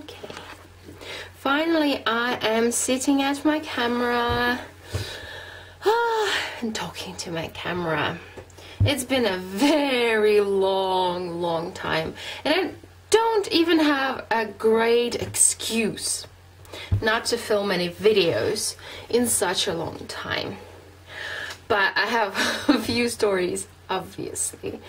Okay. Finally, I am sitting at my camera and talking to my camera. It's been a very long time, and I don't even have a great excuse not to film any videos in such a long time. But I have a few stories, obviously.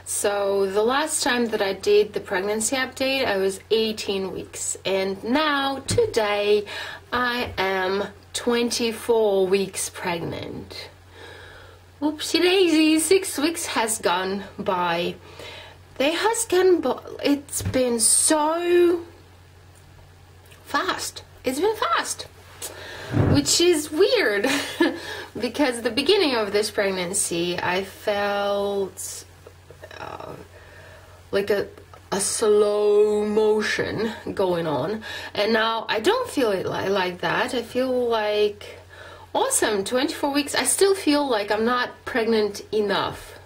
So the last time that I did the pregnancy update, I was 18 weeks, and now today I am 24 weeks pregnant. Oopsie daisy, 6 weeks has gone by. It's been so fast. It's been fast, which is weird because the beginning of this pregnancy I felt like a slow motion going on, and now I don't feel it like that. I feel like awesome. 24 weeks. I still feel like I'm not pregnant enough.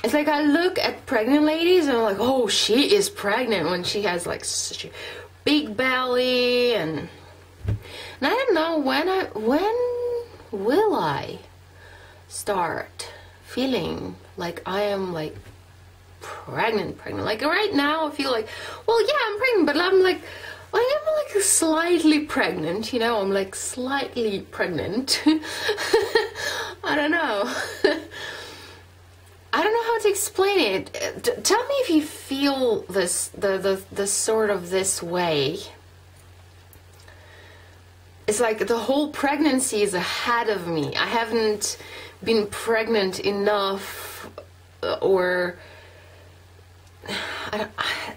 It's like I look at pregnant ladies and I'm like, oh, she is pregnant when she has like such a big belly, and I don't know when will I start feeling like I am like pregnant. Like right now I feel like, well, yeah, I'm pregnant, but I'm like slightly pregnant, you know. I'm like slightly pregnant. I don't know. I don't know how to explain it. Tell me if you feel this, the sort of this way. It's like the whole pregnancy is ahead of me. I haven't been pregnant enough, or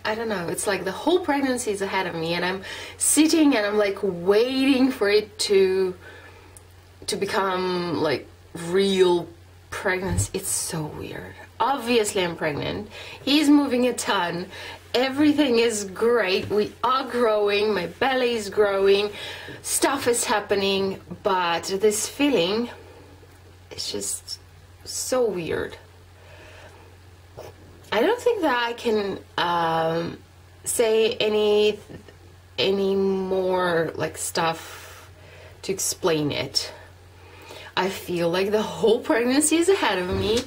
I don't know. It's like the whole pregnancy is ahead of me, and I'm sitting and I'm like waiting for it to become like real pregnancy. It's so weird. Obviously I'm pregnant. He's moving a ton. Everything is great. We are growing. My belly is growing. Stuff is happening, but this feeling is just so weird. I don't think that I can say any more like stuff to explain it. I feel like the whole pregnancy is ahead of me.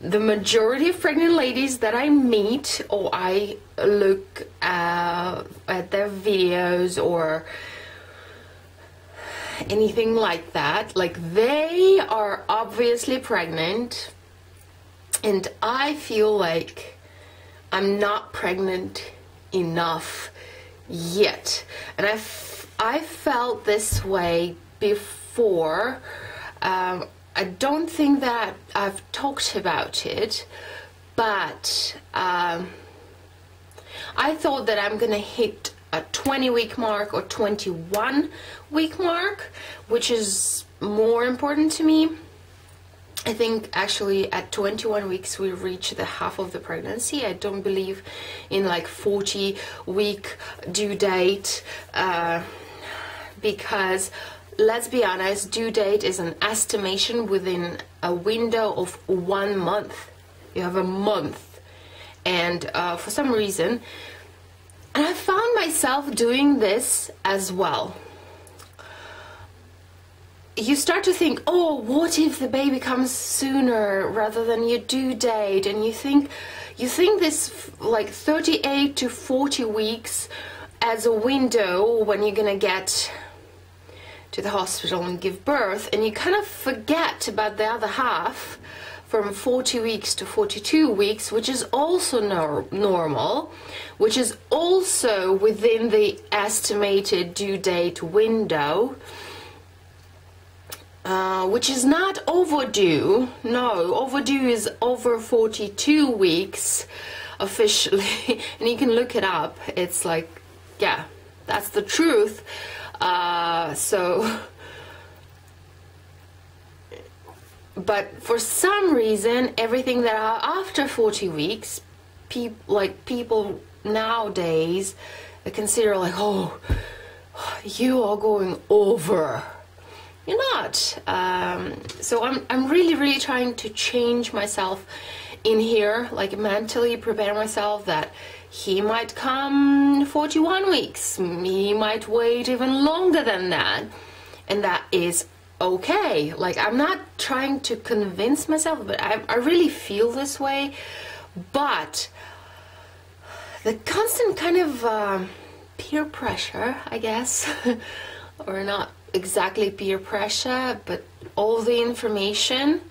The majority of pregnant ladies that I meet, or I look at their videos or anything like that, like they are obviously pregnant, and I feel like I'm not pregnant enough yet. And I felt this way before. I don't think that I've talked about it, but I thought that I'm gonna hit a 20-week mark or 21-week mark, which is more important to me. I think actually at 21 weeks we reach the half of the pregnancy. I don't believe in like 40-week due date, because let's be honest, due date is an estimation within a window of 1 month. You have a month, and for some reason, and I found myself doing this as well. You start to think, oh, what if the baby comes sooner rather than your due date? And you think this like 38 to 40 weeks as a window when you're gonna get to the hospital and give birth, and you kind of forget about the other half from 40 weeks to 42 weeks, which is also normal, which is also within the estimated due date window, which is not overdue. No, overdue is over 42 weeks officially, and you can look it up. It's like, yeah, that's the truth. But for some reason, everything that are after 40 weeks, people nowadays, they consider like, oh, you are going over. You're not. So I'm really trying to change myself in here, like mentally prepare myself that, He might come 41 weeks. He might wait even longer than that. And that is okay. Like, I'm not trying to convince myself, but I really feel this way. But the constant kind of peer pressure, I guess, or not exactly peer pressure, but all the information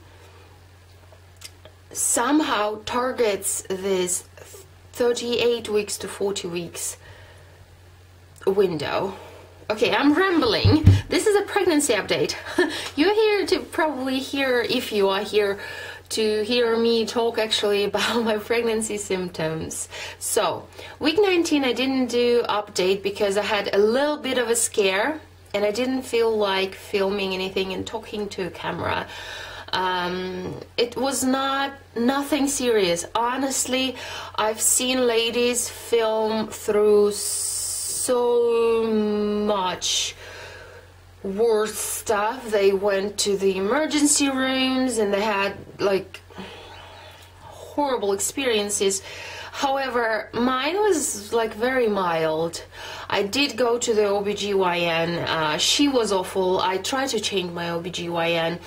somehow targets this 38 weeks to 40 weeks window. Okay, I'm rambling. This is a pregnancy update. You're here to probably hear, if you are here, to hear me talk actually about my pregnancy symptoms. So, week 19 I didn't do update because I had a little bit of a scare and I didn't feel like filming anything and talking to a camera. It was nothing serious. Honestly, I've seen ladies film through so much worse stuff. They went to the emergency rooms and they had like horrible experiences. However, mine was like very mild. I did go to the OBGYN. She was awful. I tried to change my OBGYN.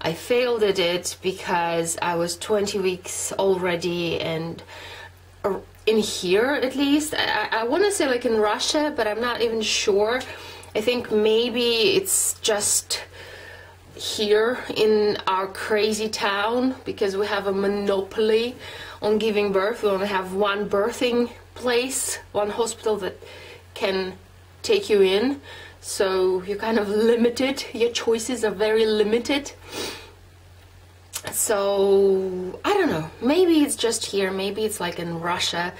I failed at it because I was 20 weeks already, and in here at least, I want to say like in Russia, but I'm not even sure. I think maybe it's just here in our crazy town because we have a monopoly on giving birth. We only have one birthing place, one hospital that can take you in. So you're kind of limited, your choices are very limited. So, I don't know, maybe it's just here, maybe it's like in Russia,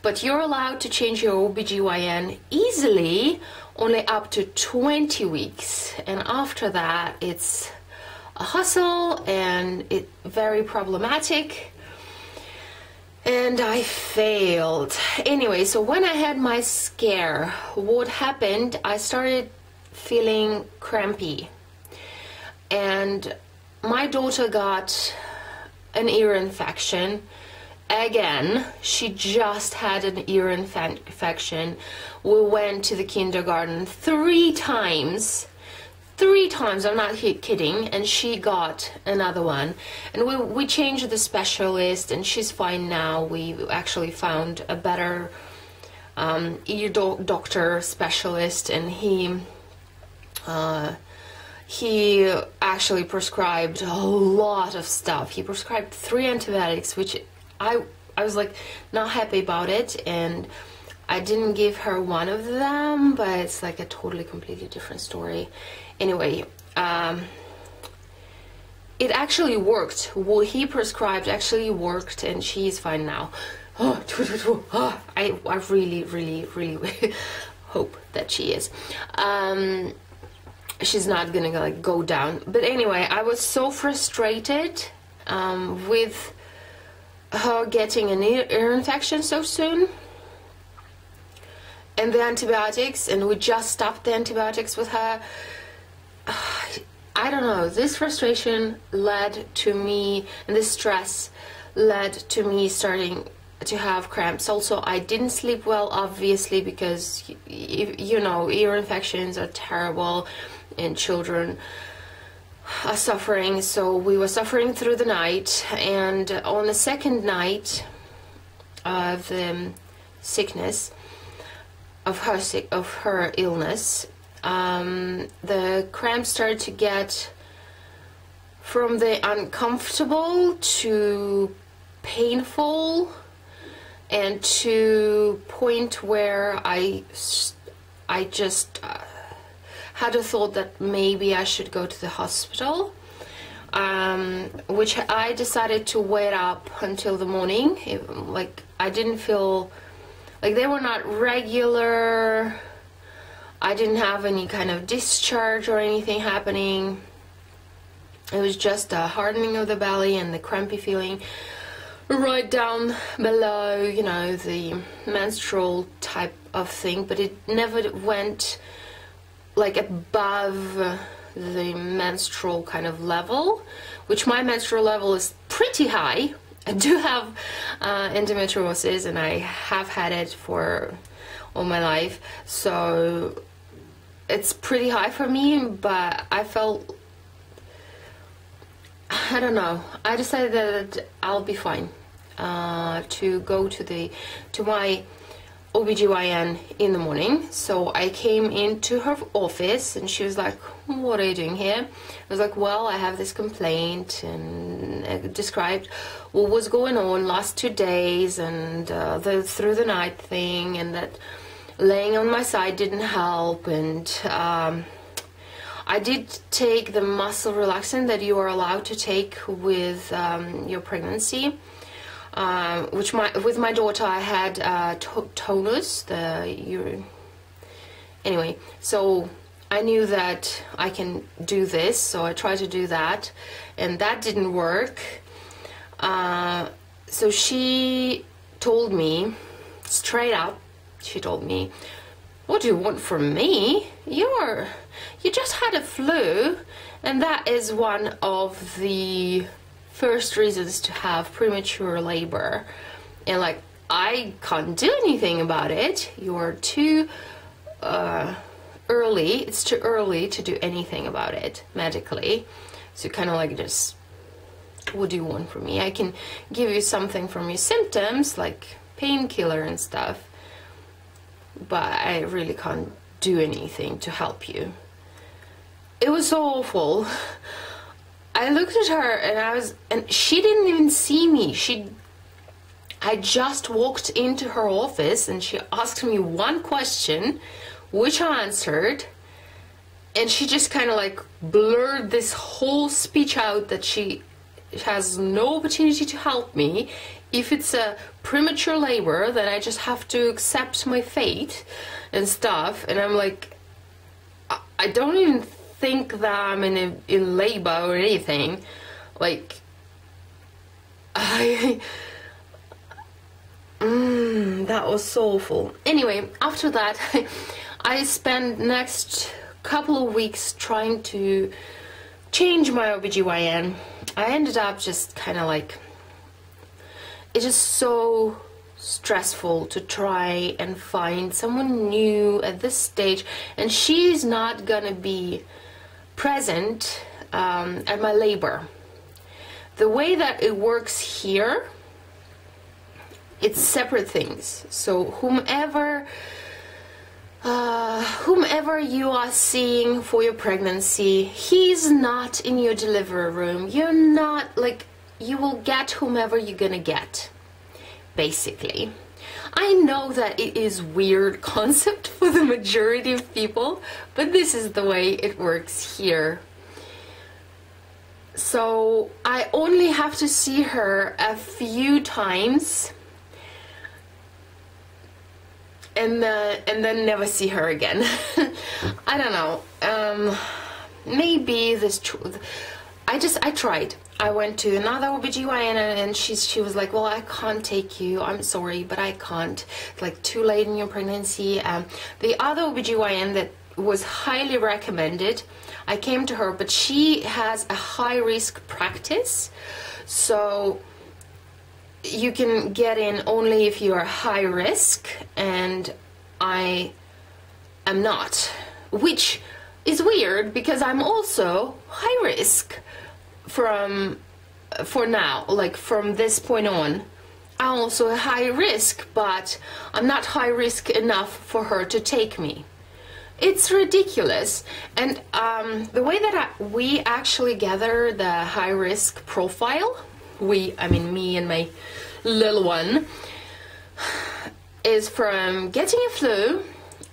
but you're allowed to change your OBGYN easily, only up to 20 weeks. And after that, it's a hustle and it's very problematic. And I failed. Anyway, so when I had my scare, what happened, I started feeling crampy. And my daughter got an ear infection. Again, she just had an ear infection. We went to the kindergarten 3 times. 3 times, I'm not kidding, and she got another one. And we changed the specialist and she's fine now. We actually found a better ear doctor specialist, and he actually prescribed a lot of stuff. He prescribed 3 antibiotics, which I was like not happy about it, and I didn't give her one of them, but it's like a totally completely different story. Anyway, it actually worked. What he prescribed actually worked, and she's fine now. I really, really, really hope that she is. She's not gonna like go down. But anyway, I was so frustrated with her getting an ear infection so soon, and the antibiotics, and we just stopped the antibiotics with her. I don't know, this frustration led to me, and this stress led to me starting to have cramps. Also, I didn't sleep well, obviously, because you know, ear infections are terrible and children are suffering. So we were suffering through the night, and on the second night of the sickness, of her illness, the cramps started to get from the uncomfortable to painful, and to point where I just had a thought that maybe I should go to the hospital, which I decided to wait up until the morning. Like, I didn't feel like they were not regular. I didn't have any kind of discharge or anything happening. It was just a hardening of the belly and the crampy feeling right down below, you know, the menstrual type of thing, but it never went like above the menstrual kind of level, which my menstrual level is pretty high. I do have endometriosis, and I have had it for all my life, so it's pretty high for me. But I felt, I don't know, I decided that I'll be fine to go to my OBGYN in the morning. So I came into her office and she was like, what are you doing here? I was like, well, I have this complaint, and I described what was going on last 2 days, and the through the night thing, and that laying on my side didn't help, and I did take the muscle relaxant that you are allowed to take with your pregnancy. With my daughter I had tonus, anyway, so I knew that I can do this, so I tried to do that, and that didn't work. So she told me straight up, she told me, what do you want from me? You just had a flu, and that is one of the first reasons to have premature labor, and like, I can't do anything about it. You're too early. It's too early to do anything about it medically. So kind of like, just, what do you want from me? I can give you something from your symptoms, like painkiller and stuff, but I really can't do anything to help you. It was so awful. I looked at her and she didn't even see me. I just walked into her office and she asked me one question, which I answered, and she just kind of like blurred this whole speech out that she has no opportunity to help me. If it's a premature labor, then I just have to accept my fate and stuff. And I'm like, I don't even think that I'm in labor or anything. Like, that was so awful. Anyway, after that, I spent next couple of weeks trying to change my OBGYN. I ended up just kind of like, it's just so stressful to try and find someone new at this stage, and she's not gonna be present at my labor. The way that it works here, it's separate things. So whomever you are seeing for your pregnancy, he's not in your delivery room. You're not, like, you will get whomever you're gonna get, basically. I know that it is weird concept for the majority of people, but this is the way it works here. So I only have to see her a few times, and then never see her again. I don't know. Maybe this. I tried. I went to another OBGYN and she was like, well, I can't take you. I'm sorry, but I can't. It's like too late in your pregnancy. The other OBGYN that was highly recommended, I came to her, but she has a high risk practice. So you can get in only if you are high risk, and I am not, which is weird because I'm also high risk for now, like from this point on. I'm also a high risk, but I'm not high risk enough for her to take me. It's ridiculous. And the way that we actually gather the high risk profile, I mean me and my little one, is from getting a flu.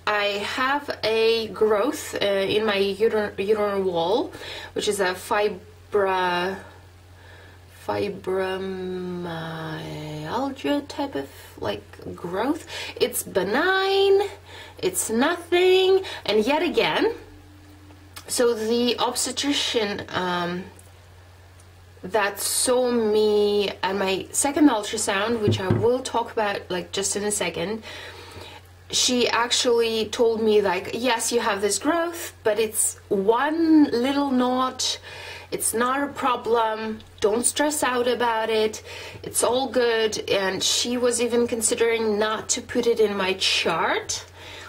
I have a growth in my uterine wall, which is a fibromyalgia type of like growth. It's benign, it's nothing, and yet again, so the obstetrician that saw me at my second ultrasound, which I will talk about like just in a second, she actually told me like, yes, you have this growth, but it's one little knot It's not a problem. Don't stress out about it. It's all good. And she was even considering not to put it in my chart,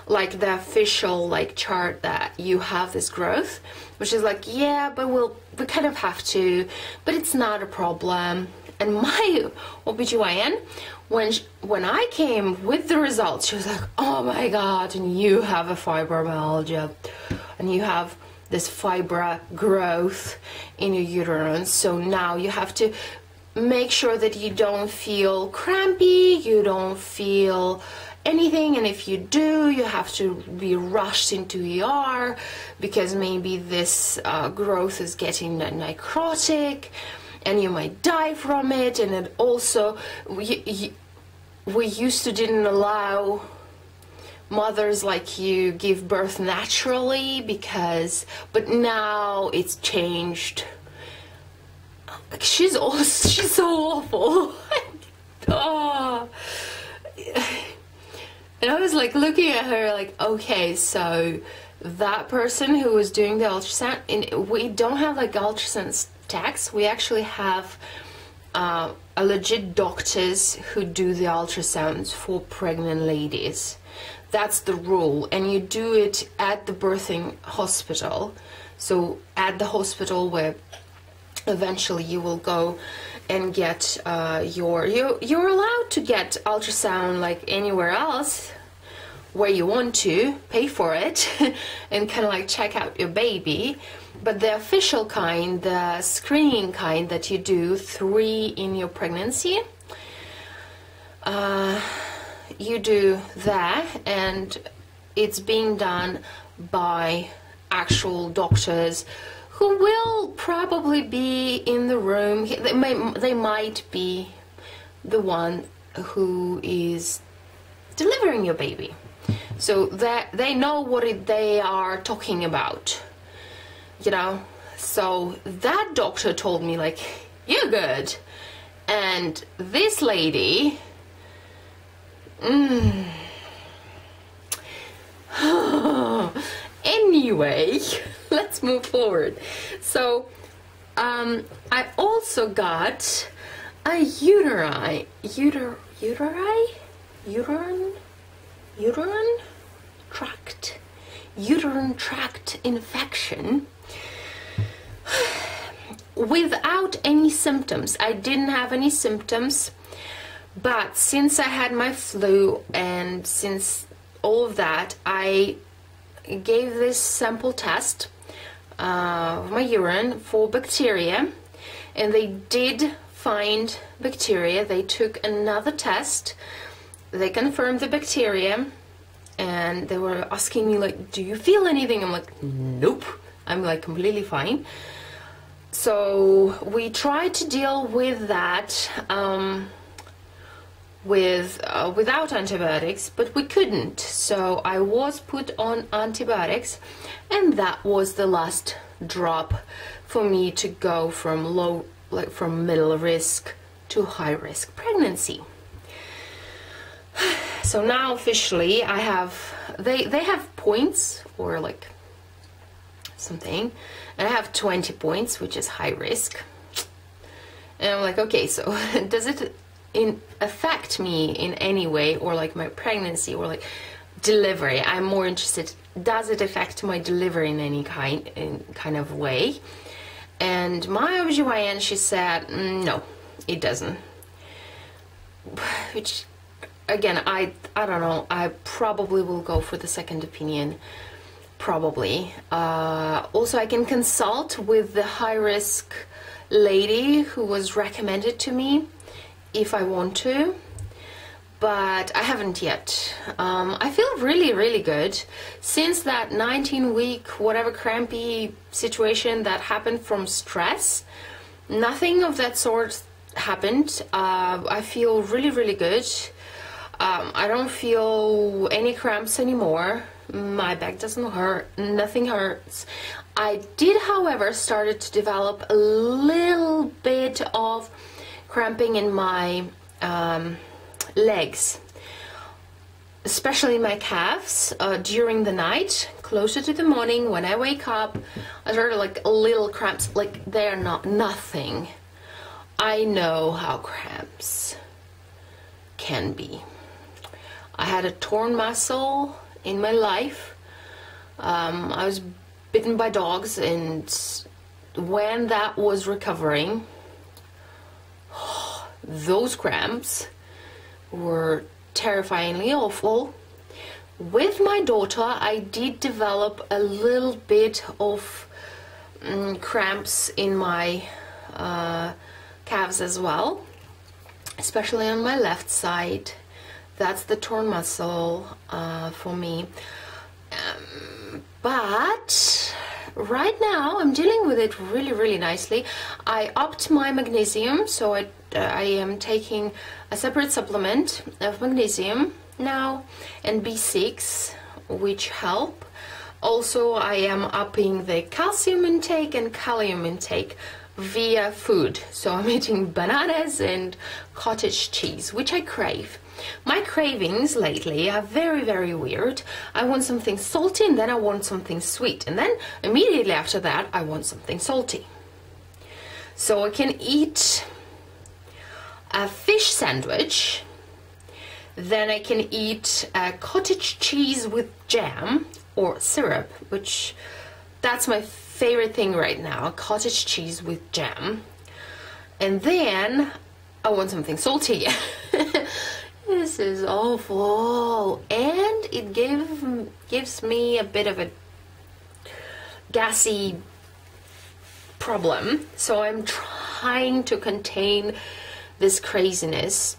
like the official like chart that you have this growth, which is like, yeah, but we kind of have to, but it's not a problem. And my OBGYN, when I came with the results, she was like, oh my God, and you have a fibromyalgia, and you have this fibra growth in your uterus. So now you have to make sure that you don't feel crampy, you don't feel anything, and if you do, you have to be rushed into ER because maybe this growth is getting necrotic and you might die from it. And it also, we used to didn't allow mothers like you give birth naturally but now it's changed. She's so awful. Oh. And I was like looking at her like, okay, so that person who was doing the ultrasound, and we don't have like ultrasound techs, we actually have a legit doctors who do the ultrasounds for pregnant ladies. That's the rule, and you do it at the birthing hospital. So at the hospital where eventually you will go and get you're allowed to get ultrasound like anywhere else where you want to, pay for it and kind of like check out your baby. But the official kind, the screening kind that you do 3 in your pregnancy, you do that, and it's being done by actual doctors who will probably be in the room. They might be the one who is delivering your baby, so that they know what they are talking about, you know. So that doctor told me like, you're good. And this lady, anyway, let's move forward. So I also got a uterine tract infection without any symptoms. I didn't have any symptoms, but since I had my flu and since all of that, I gave this sample test of my urine for bacteria, and they did find bacteria. They took another test, they confirmed the bacteria, and they were asking me like, do you feel anything? I'm like, nope, I'm like completely fine. So we tried to deal with that without antibiotics, but we couldn't. So I was put on antibiotics, and that was the last drop for me to go from from middle risk to high risk pregnancy. So now officially I have, they have points or like something, and I have 20 points, which is high risk. And I'm like, okay, so does it affect me in any way, or like my pregnancy, or like delivery? I'm more interested, does it affect my delivery in any kind of way? And my OBGYN, she said, no, it doesn't. Which, again, I don't know, I probably will go for the second opinion, probably. Also, I can consult with the high-risk lady who was recommended to me if I want to, but I haven't yet. I feel really, really good. Since that 19-week, whatever crampy situation that happened from stress, nothing of that sort happened. I feel really, really good. I don't feel any cramps anymore. My back doesn't hurt, nothing hurts. I did, however, started to develop a little bit of cramping in my legs, especially my calves, during the night, closer to the morning, when I wake up, I start like little cramps, like they're not nothing. I know how cramps can be. I had a torn muscle in my life. I was bitten by dogs, and when that was recovering, those cramps were terrifyingly awful. With my daughter, I did develop a little bit of cramps in my calves as well, especially on my left side. That's the torn muscle for me. But right now I'm dealing with it really nicely. I upped my magnesium, so I am taking a separate supplement of magnesium now and B6, which help. Also, I am upping the calcium intake and kalium intake via food. So I'm eating bananas and cottage cheese, which I crave. My cravings lately are very weird. I want something salty, and then I want something sweet, and then immediately after that I want something salty. So I can eat a fish sandwich, then I can eat a cottage cheese with jam or syrup, which that's my favorite thing right now, cottage cheese with jam. And then I want something salty. This is awful, and it gives me a bit of a gassy problem, so I'm trying to contain this craziness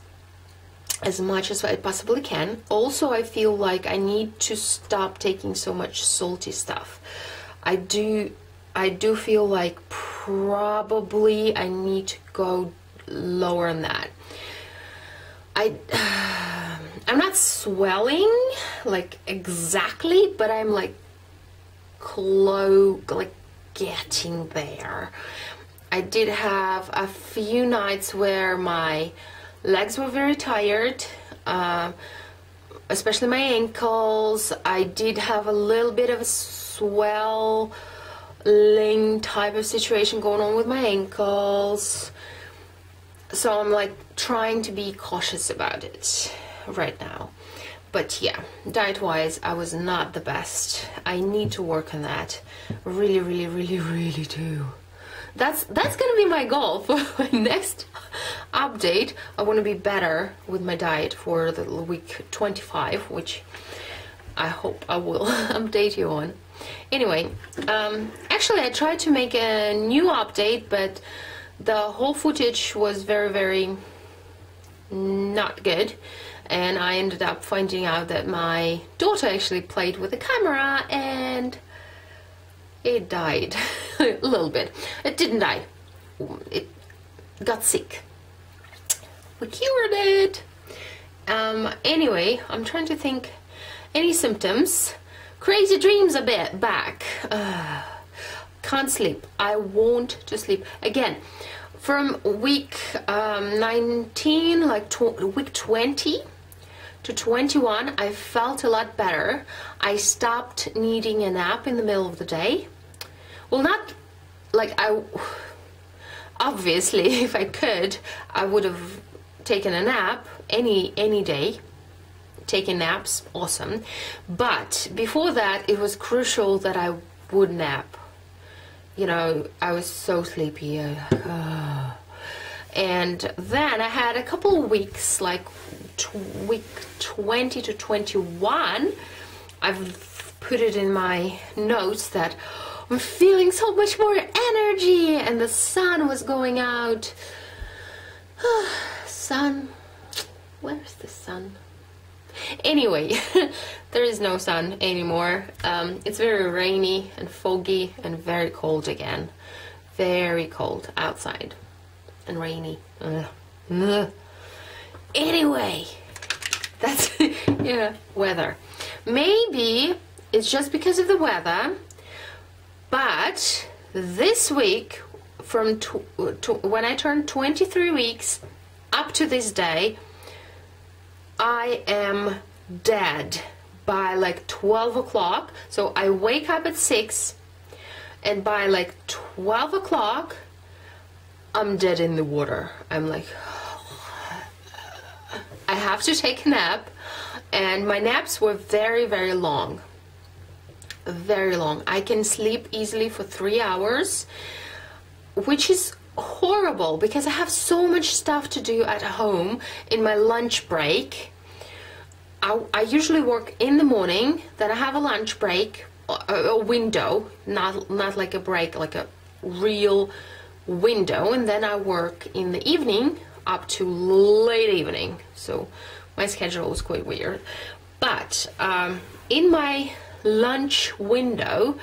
as much as I possibly can. Also, I feel like I need to stop taking so much salty stuff. I do feel like probably I need to go lower on that. I'm not swelling like exactly, but I'm like getting there. I did have a few nights where my legs were very tired, especially my ankles. I did have a little bit of a swelling type of situation going on with my ankles. So I'm like trying to be cautious about it right now. But yeah, diet wise, I was not the best. I need to work on that. Really do. That's gonna be my goal for my next update. I want to be better with my diet for the week 25, which I hope I will update you on. Anyway, actually I tried to make a new update, but the whole footage was very not good, and I ended up finding out that my daughter actually played with the camera and it died a little bit. It didn't die, it got sick. We cured it. Anyway, I'm trying to think any symptoms. Crazy dreams a bit back. Can't sleep. I want to sleep again. From week 19, like week 20 to 21, I felt a lot better. I stopped needing a nap in the middle of the day. Well, not like obviously, if I could, I would have taken a nap any day. Taking naps, awesome. But before that, it was crucial that I would nap. You know, I was so sleepy. And then I had a couple of weeks, like week 20 to 21, I've put it in my notes that I'm feeling so much more energy, and the sun was going out. Sun, where's the sun? Anyway, there is no sun anymore. It's very rainy and foggy and very cold again. Very cold outside and rainy. Anyway, that's yeah, weather. Maybe it's just because of the weather, but this week, from when I turned 23 weeks up to this day, I am dead by like 12 o'clock. So I wake up at 6, and by like 12 o'clock, I'm dead in the water. I'm like, I have to take a nap. And my naps were very, very long. Very long. I can sleep easily for 3 hours, which is horrible because I have so much stuff to do at home in my lunch break. I usually work in the morning, then I have a lunch break, a window, not like a break, like a real window, and then I work in the evening up to late evening. So my schedule was quite weird. But in my lunch window,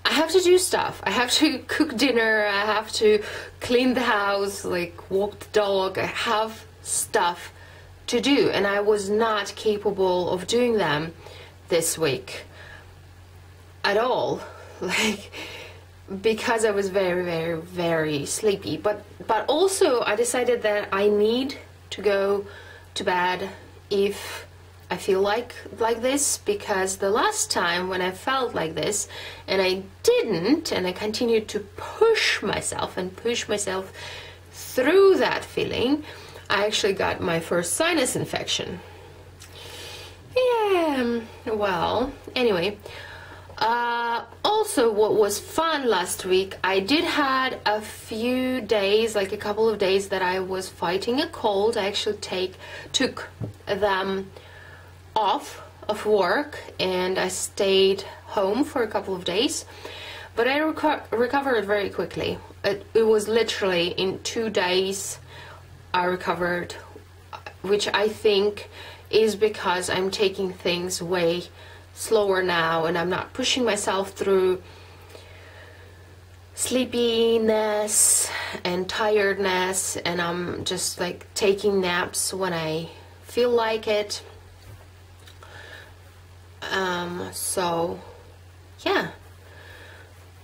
I have to do stuff. I have to cook dinner, I have to clean the house, like walk the dog. I have stuff to do, and I was not capable of doing them this week at all, like, because I was very, very, very sleepy. But also I decided that I need to go to bed if I feel like this, because the last time when I felt like this and I didn't, and I continued to push myself through that feeling, I actually got my first sinus infection. Yeah, well, anyway. Also, what was fun last week, I did had a few days, like a couple of days, that I was fighting a cold. I actually took them off of work and I stayed home for a couple of days, but I recovered very quickly. It was literally in 2 days I recovered, which I think is because I'm taking things way slower now, and I'm not pushing myself through sleepiness and tiredness, and I'm just like taking naps when I feel like it. So yeah,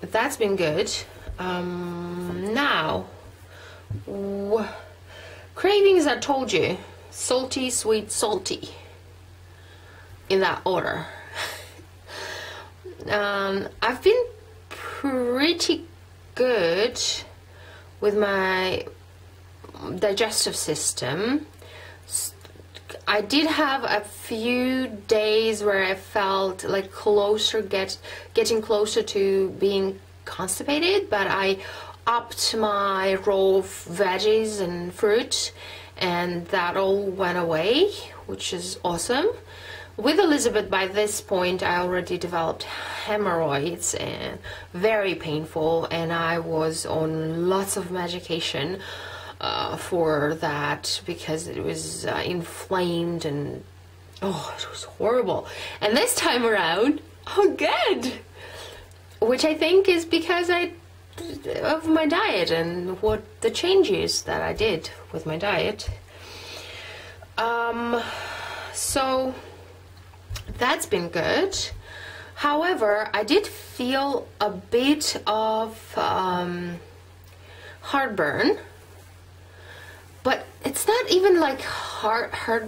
that's been good. Now, cravings, I told you, salty, sweet, salty, in that order. I've been pretty good with my digestive system. I did have a few days where I felt like getting closer to being constipated, but I upped my raw veggies and fruit, and that all went away, which is awesome. With Elizabeth, by this point, I already developed hemorrhoids, and very painful, and I was on lots of medication for that because it was inflamed, and oh, it was horrible. And this time around, oh, good, which I think is because of my diet and what the changes that I did with my diet. So that's been good. However, I did feel a bit of heartburn, but it's not even like hardcore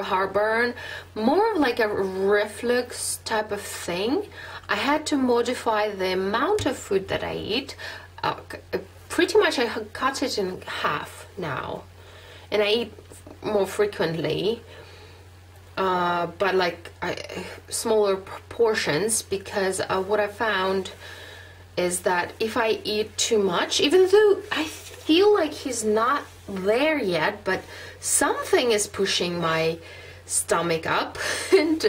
heartburn, more of like a reflux type of thing. I had to modify the amount of food that I eat. Pretty much I cut it in half now, and I eat more frequently, but like smaller portions, because what I found is that if I eat too much, even though I feel like he's not there yet, but something is pushing my stomach up, and